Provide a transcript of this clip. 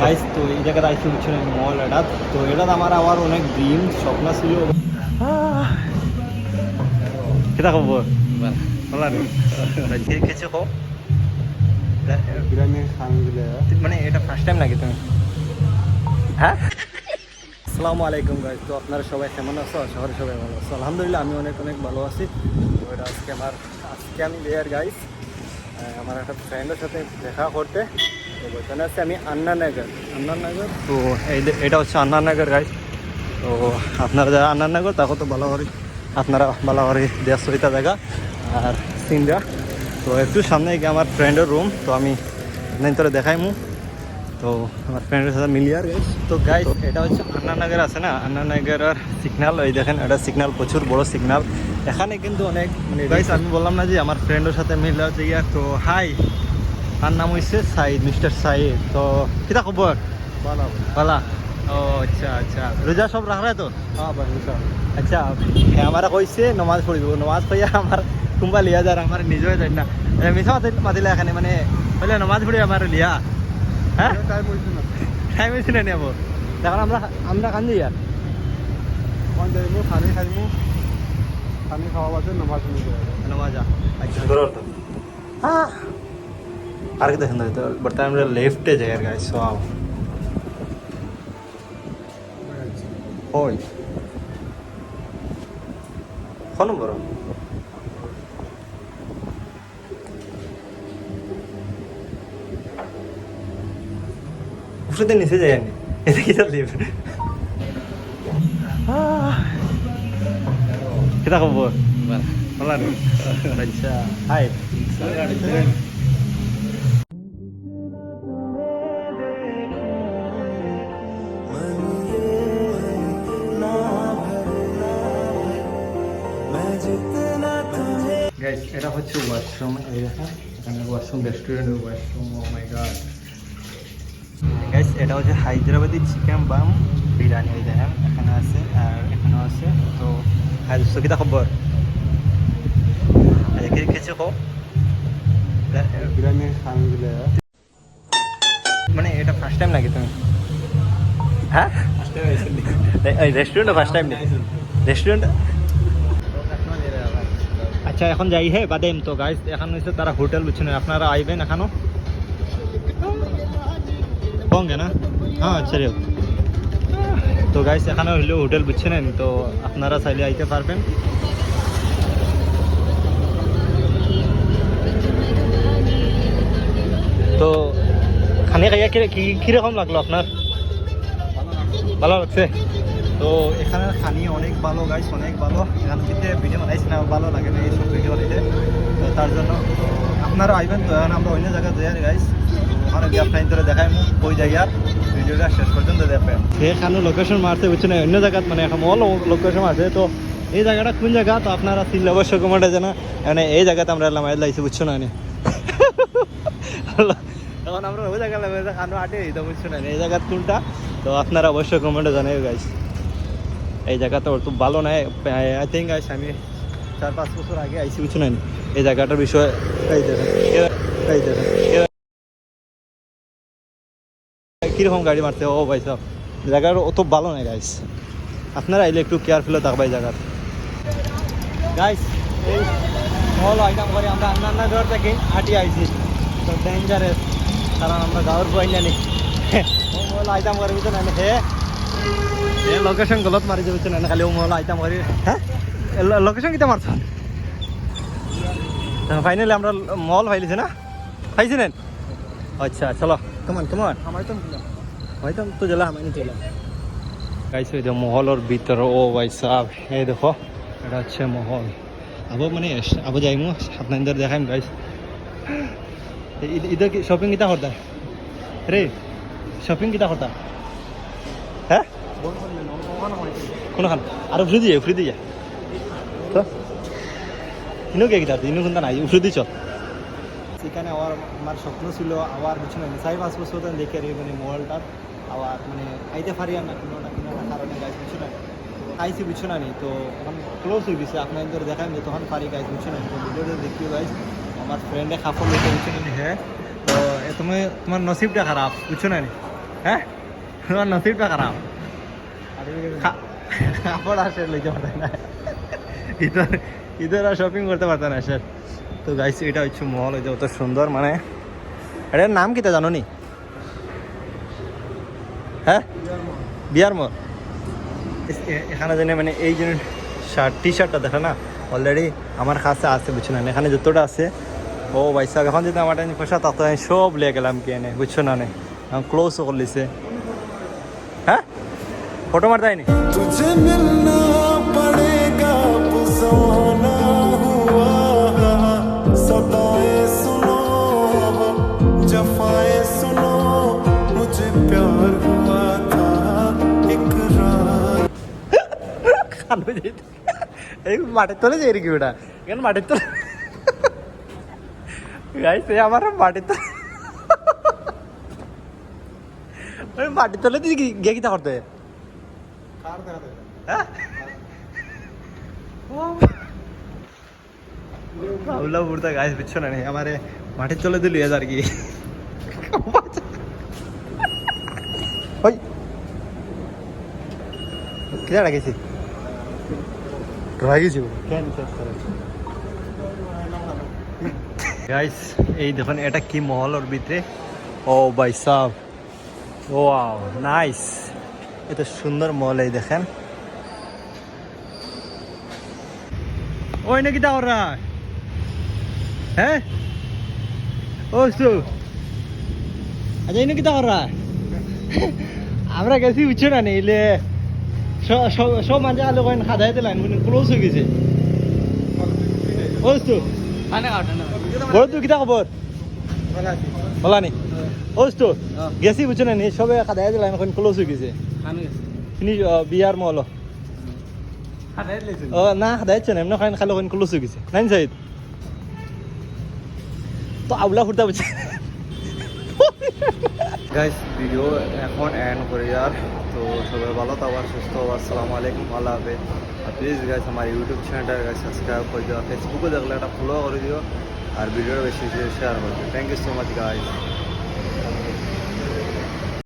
Guys তো এই জায়গাটা আইসি বুঝছেন মল এটা তো এটা আমার অনেক ড্রিম স্বপ্ন ছিল কিতা খবর বলা রে খেয়েছো খো বিরিয়ানি খান দিলে মানে এটা ফার্স্ট টাইম নাকি তুমি হ্যাঁ আসসালামু আলাইকুম গাইস তো আপনারা সবাই কেমন আছো শহরে সবাই ভালো আছো আলহামদুলিল্লাহ আমি অনেক ভালো আছি তো এটা আজকে আমি বেয়ার গাইস আমার একটা ফ্রেন্ডের সাথে দেখা করতে তো বলতে আছে আমি আন্নানগর তো এটা হচ্ছে আন্নানগর গাইস তো আপনারা যারা আন্নানগর তাকে তো ভালো করে আপনারা ভালো করে দেশ ওইটা জায়গা আর সিনরা তো একটু সামনে গিয়ে আমার ফ্রেন্ডের রুম তো আমি তোরা দেখাইমু তো আমার ফ্রেন্ডের সাথে মিলিয়ে আর গাইস তো গাইস এটা হচ্ছে আন্নানগর আছে না আন্নানগরের সিগন্যাল এই দেখেন এটা সিগন্যাল প্রচুর বড় সিগন্যাল এখানে কিন্তু অনেক মানে গাইস আমি বললাম না যে আমার ফ্রেন্ডের সাথে মিলিয়ে যাইয়া তো হাই তার নাম হচ্ছে সাইদ মিস্টার সাইদ তো কিতা খবর ভালা ও আচ্ছা আচ্ছা রোজা সব রাখা তো হ্যাঁ ভাই ইনশাআল্লাহ আচ্ছা আমার কইছে নমাজ পড়িব নমাজ পড়িয়া আমার কুম্বা লিয়া যার আমার নিজেও যাই না মিশা মাতিলে এখানে মানে বলে নমাজ পড়ি আমার লিয়া হ্যাঁ টাইম হয়েছে না নেবো তখন আমরা কান যাই আর কোন যাইমু পানি খাইমু পানি খাওয়া বাদে নামাজ পড়িব নমাজা আচ্ছা করো তো হ্যাঁ আর কি দেখেন তো বর্তমানে আমরা লেফটে যাই আর গাইস ওয়াও ওই ফোন নম্বর উপরে নিচে যায়নি এটা কি লিভ কিতা খবর ভালো আচ্ছা হাই গাইস এটা হচ্ছে ওয়াশরুম এই দেখেন এখানে ওয়াশরুম রেস্টুরেন্টের ওয়াশরুম ও মাই গড গাইস এটা হচ্ছে হায়দ্রাবাদি চিকেন বাম বিরিয়ানি এই দেখেন এখানে আছে আর এখানেও আছে তো হাই দোস্ত কিতা খবর খেয়েছো খো বিরিয়ানি খান দিলে মানে এটা ফার্স্ট টাইম নাকি তুমি হ্যাঁ এই রেস্টুরেন্টে ফার্স্ট টাইম রেস্টুরেন্টে আচ্ছা এখন যাই হ্যাঁ বাদেম তো গাইস এখন হচ্ছে তারা হোটেল বুঝছেন আপনারা আইবেন এখনো होंगे ना हाँ चलिए तो गाइस এখানে হইলো হোটেল বুঝছেন তো আপনারা চাইলে আইতে পারবেন তো খানে খাইয়া কিরকম লাগলো আপনার ভালো লাগছে তো এখানে খানি অনেক ভালো গাইস অনেক ভালো এখান থেকে ভিডিও বানাইছি না ভালো লাগে না এইসব ভিডিও বানাইতে তো তার জন্য আপনারা আইবেন তো এখন আমরা অন্য জায়গায় যাই গাইস ওখানে গিয়ে আপনার ধরে দেখাই ওই জায়গার ভিডিওটা শেষ পর্যন্ত দেখবেন এখানে লোকেশন মারতে বুঝছেন অন্য জায়গা মানে এখন অল লোকেশন আছে তো এই জায়গাটা কোন জায়গা তো আপনারা চিনলে অবশ্যই কমেন্টে জানা মানে এই জায়গাতে আমরা এলাম লাইছি বুঝছো না তখন আমরা ওই জায়গা খানো আটে তো বুঝছো না এই জায়গা কোনটা তো আপনারা অবশ্যই কমেন্টে জানাই গাইস এই জায়গাটা খুব ভালো নয় আই থিঙ্ক গাইস আমি 4-5 বছর আগে আইসি বুঝছো না এই জায়গাটার বিষয়ে কিরকম গাড়ি মারতে ও ভাই সব জায়গার অত ভালো নয় গাইস আপনারা আইলে একটু কেয়ারফুল থাকবে জায়গার গাইস এই মল আইটাম করে আমরা আন্নানগর থেকে হাঁটি আইছি তো ডেঞ্জারাস কারণ আমরা গাঁৱৰ পৰা জানি মল আইটাম করে বুঝছেন না হে লোকেশন গলত মারি বুঝছেন না খালি মল আইটাম করে হ্যাঁ লোকেশন কিটা মারছ ফাইনালি আমরা মল পাইলিছি না পাইছি না আচ্ছা চলো কমান হয়তো তো জ্বালা আমি চলা গাইছে এটা মহলের ভিতর ও ভাই সাহেব এই দেখো এটা হচ্ছে মহল আবো মানে আবো যাইমু আপনাদের দেখাইম গাইস ইধর কি শপিং কিটা করতা রে শপিং কিটা করতা হ্যাঁ কোনখান আর ফ্রি দিয়ে তো ইনো কে কিটা ইনো কোনটা নাই ফ্রি দিছ সেখানে আমার স্বপ্ন ছিল আবার কিছু না 4-5 বছর দেখে মানে মহলটার আবার মানে আইতে পারি না কোনো কারণে গাইজ বুঝছো না আইসি বুঝছো না নি তো এখন ক্লোজ হয়ে গেছে আপনাদের দেখান যে তখন পারি গাইজ বুঝছো না তো ভিডিওটা দেখিও গাইজ আমার ফ্রেন্ডে খাফল লেগে বুঝছো না হ্যাঁ তো তোমার নসিবটা খারাপ বুঝছো না নি হ্যাঁ তোমার নসিবটা খারাপ কাপড় আসে লইতে পারতে না ইধর ইধর আর শপিং করতে পারতে না স্যার। তো গাইস এটা হচ্ছে মল, এটা অত সুন্দর, মানে এটার নাম কি তা জানো নি? হ্যাঁ বিয়ার মল। এখানে জানি মানে এই যে টি শার্টটা দেখে না অলরেডি আমার কাছে আছে বুঝছো না, এখানে যতটা আছে ও ভাই সাহেব এখন যদি আমার পয়সা থাকতো আমি সব লিয়ে গেলাম কি এনে বুঝছো না, ক্লোজও করলিছে। হ্যাঁ ফটো মারতে হয়নি तुझे मिलना पड़ेगा पुराना हुआ सदाएं सुनो जफाएं सुनो मुझे प्यार हुआ था इकरार। কালো যেতে এই মাটির তলে যাই কি ওটা এখানে মাটির তলে গাইছে আমার মাটির তলে ওই মাটির তলে তুই গিয়ে কিতা করতে কার দেখাতে হ্যাঁ আউলা বুড়তা গাছ বিচ্ছ না আমারে মাটির তলে দিলি আর কি ওই কিরা রাখিছি রাখিছি কেন শেষ করে গাইস এই দেখুন এটা কি মহল ওর ভিতরে। ও ভাই সাব ওয়াও নাইস, এত সুন্দর মহল এই দেখেন। ওই নাকি তা ওরা হ্যাঁ ও সু আচ্ছা এই নাকি তা ওরা আমরা গেছি বুঝছো না নিলে সব মাঝে আলো কয়েন খাদাইতে লাইন ক্লোজ হয়ে গেছে। ও সু বড় তুই কিতা খবর বলা নি ও তো গেছি বুঝছো না নি সবে খাদাইতে লাইন কয়েন ক্লোজ হয়ে গেছে ফিনিশ বিয়ার মহল ও না খাদাইছে না এমনি খালি কয়েন ক্লোজ হয়ে গেছে নাইন সাইড তো আউলা ফুটতা বুঝছে। গাইস ভিডিও এখন এন্ড করি আর তো সবাই ভালো থাকো সুস্থ হবো। আসসালামু আলাইকুম, আল্লাহ হাফেজ। আর প্লিজ গাইস আমার ইউটিউব চ্যানেলটা গাইস সাবস্ক্রাইব করে দিও, ফেসবুকে দেখলে একটা ফলো করে দিও আর ভিডিও বেশি বেশি শেয়ার করে দিও। Thank you so much guys.